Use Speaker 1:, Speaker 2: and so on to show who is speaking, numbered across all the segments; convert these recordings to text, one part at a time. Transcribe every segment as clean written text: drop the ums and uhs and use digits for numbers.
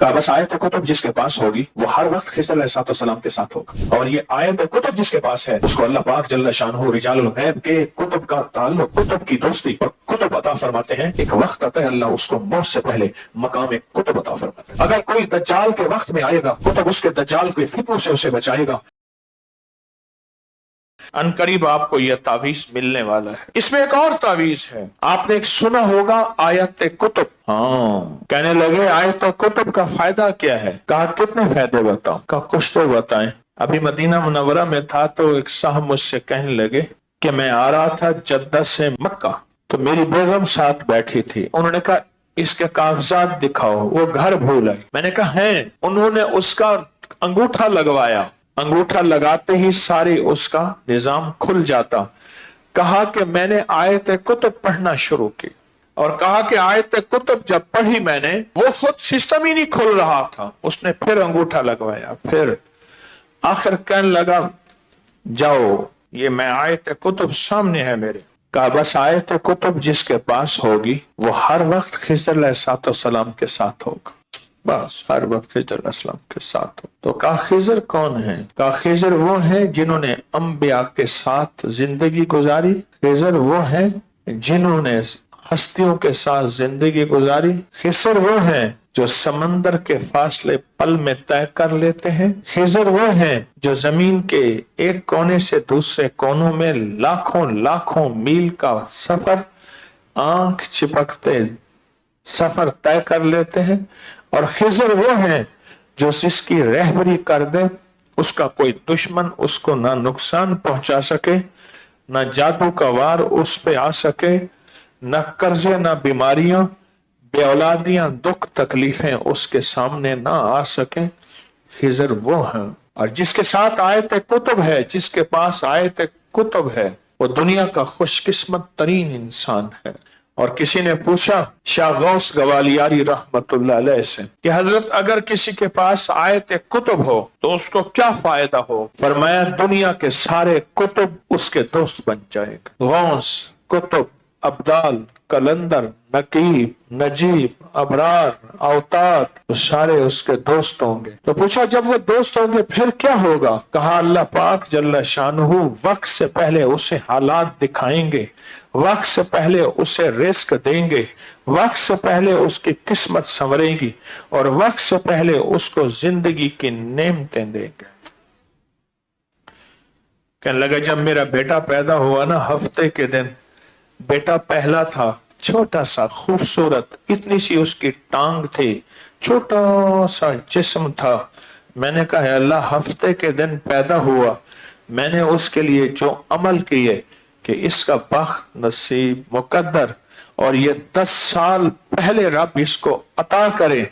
Speaker 1: کہا بس آیت کتب جس کے پاس ہوگی وہ ہر وقت خضر علیہ السلام کے ساتھ ہوگا، اور یہ آیت کتب جس کے پاس ہے اس کو اللہ پاک جل شانہ رجال الغیب کے کتب کا تعلق، کتب کی دوستی اور کتب عطا فرماتے ہیں۔ ایک وقت آتا ہے اللہ اس کو موت سے پہلے مقام کتب عطا فرماتے ہیں۔ اگر کوئی دجال کے وقت میں آئے گا، کتب اس کے دجال کے فتنوں سے اسے بچائے گا۔ ان قریب آپ کو یہ تعویذ ملنے والا ہے۔ اس میں ایک اور تعویذ ہے، آپ نے ایک سنا ہوگا آیت کتب۔ کہنے لگے آیت کتب کا فائدہ کیا ہے؟ کہا کتنے فائدے بتاؤں؟ کہا کچھ تو بتائیں۔ ابھی مدینہ منورہ میں تھا تو ایک صاحب مجھ سے کہنے لگے کہ میں آ رہا تھا جدہ سے مکہ، تو میری بیگم ساتھ بیٹھی تھی، انہوں نے کہا اس کے کاغذات دکھاؤ، وہ گھر بھول آئی۔ میں نے کہا ہیں، انہوں نے اس کا انگوٹھا لگوایا، انگوٹھا لگاتے ہی سارے اس کا نظام کھل جاتا۔ کہا کہ میں نے آیت کتب پڑھنا شروع کی، اور کہا کہ آیت کتب جب پڑھی میں نے، وہ خود سسٹم ہی نہیں کھل رہا تھا، اس نے پھر انگوٹھا لگوایا، پھر آخر کہنے لگا جاؤ یہ میں آیت کتب سامنے ہے میرے۔ کہا بس آیت کتب جس کے پاس ہوگی وہ ہر وقت خضر علیہ السلام کے ساتھ ہوگا، بس ہر وقت خضر علیہ السلام کے ساتھ ہو۔ تو کہا خضر کون ہے؟ کہا خضر وہ ہیں جنہوں نے انبیاء کے ساتھ زندگی گزاری، خضر وہ ہیں جنہوں نے ہستیوں کے ساتھ زندگی گزاری، خضر وہ ہیں جو سمندر کے فاصلے پل میں طے کر لیتے ہیں، خضر وہ ہیں جو زمین کے ایک کونے سے دوسرے کونوں میں لاکھوں میل کا سفر آنکھ چپکتے سفر طے کر لیتے ہیں، اور خضر وہ ہیں جو جس کی رہبری کر دے اس کا کوئی دشمن اس کو نہ نقصان پہنچا سکے، نہ جادو کا وار اس پہ آ سکے، نہ قرضے نہ بیماریاں بے اولادیاں دکھ تکلیفیں اس کے سامنے نہ آ سکیں۔ خضر وہ ہیں، اور جس کے ساتھ آیت کتب ہے، جس کے پاس آیت کتب ہے، وہ دنیا کا خوش قسمت ترین انسان ہے۔ اور کسی نے پوچھا شاہ غوث گوالیاری رحمت اللہ علیہ سے کہ حضرت اگر کسی کے پاس آیت کتب ہو تو اس کو کیا فائدہ ہو؟ فرمایا دنیا کے سارے کتب اس کے دوست بن جائے گا۔ غوث، کتب، ابدال، کلندر، نقیب، نجیب، ابرار، اوتاد، وہ سارے اس کے دوست ہوں گے۔ تو پوچھا جب وہ دوست ہوں گے پھر کیا ہوگا؟ کہا اللہ پاک جل شانہ وقت سے پہلے اسے حالات دکھائیں گے، وقت سے پہلے اسے رزق دیں گے، وقت سے پہلے اس کی قسمت سنورے گی، اور وقت سے پہلے اس کو زندگی کی نعمتیں دیں گے۔ کہنے لگا جب میرا بیٹا پیدا ہوا نا، ہفتے کے دن بیٹا پہلا تھا، چھوٹا سا خوبصورت، اتنی سی اس کی ٹانگ تھی، چھوٹا سا جسم تھا۔ میں نے کہا اللہ ہفتے کے دن پیدا ہوا، میں نے اس کے لیے جو عمل کیے کہ اس کا بخت نصیب مقدر، اور یہ 10 سال پہلے رب اس کو عطا کرے،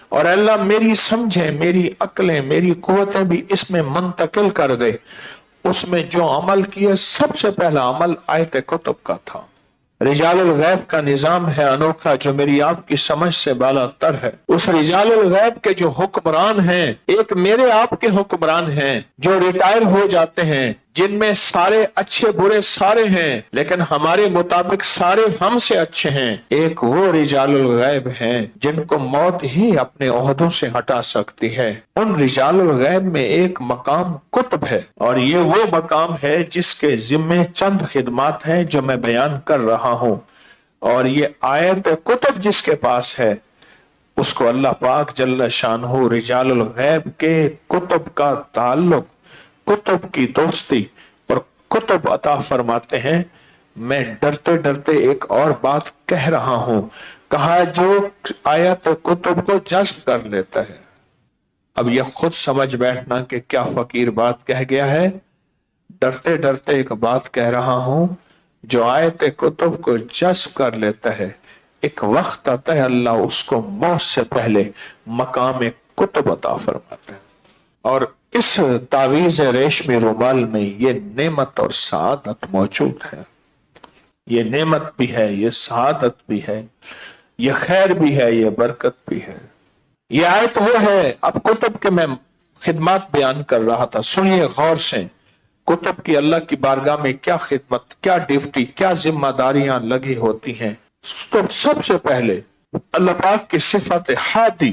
Speaker 1: اور اللہ میری سمجھے، میری عقلیں، میری قوتیں بھی اس میں منتقل کر دے۔ اس میں جو عمل کیے سب سے پہلا عمل آیت کتب کا تھا۔ رجال الغیب کا نظام ہے انوکھا جو میری آپ کی سمجھ سے بالا تر ہے۔ اس رجال الغیب کے جو حکمران ہیں، ایک میرے آپ کے حکمران ہیں جو ریٹائر ہو جاتے ہیں، جن میں سارے اچھے برے سارے ہیں لیکن ہمارے مطابق سارے ہم سے اچھے ہیں۔ ایک وہ رجال الغیب ہیں جن کو موت ہی اپنے عہدوں سے ہٹا سکتی ہے۔ ان رجال الغیب میں ایک مقام کتب ہے، اور یہ وہ مقام ہے جس کے ذمے چند خدمات ہیں جو میں بیان کر رہا ہوں۔ اور یہ آیت کتب جس کے پاس ہے اس کو اللہ پاک جل شانہ رجال الغیب کے کتب کا تعلق، کتب کی دوستی اور کتب عطا فرماتے ہیں۔ میں ڈرتے ڈرتے ایک اور بات کہہ رہا ہوں، کہا جو آیت کتب کو جذب کر لیتا ہے۔ اب یہ خود سمجھ بیٹھنا کہ کیا فقیر بات کہہ گیا ہے۔ ڈرتے ڈرتے ایک بات کہہ رہا ہوں، جو آیت کتب کو جذب کر لیتا ہے ایک وقت آتا ہے اللہ اس کو موت سے پہلے مقام کتب عطا فرماتے ہیں۔ اور اس تعویذ ریشمی رومال میں یہ نعمت اور سعادت موجود ہے۔ یہ نعمت بھی ہے، یہ سعادت بھی ہے، یہ خیر بھی ہے، یہ برکت بھی ہے۔ یہ آیت وہ ہے، اب کتب کے میں خدمات بیان کر رہا تھا، سنیے غور سے۔ کتب کی اللہ کی بارگاہ میں کیا خدمت، کیا ڈیوٹی، کیا ذمہ داریاں لگی ہوتی ہیں۔ تو سب سے پہلے اللہ پاک کی صفت ہادی،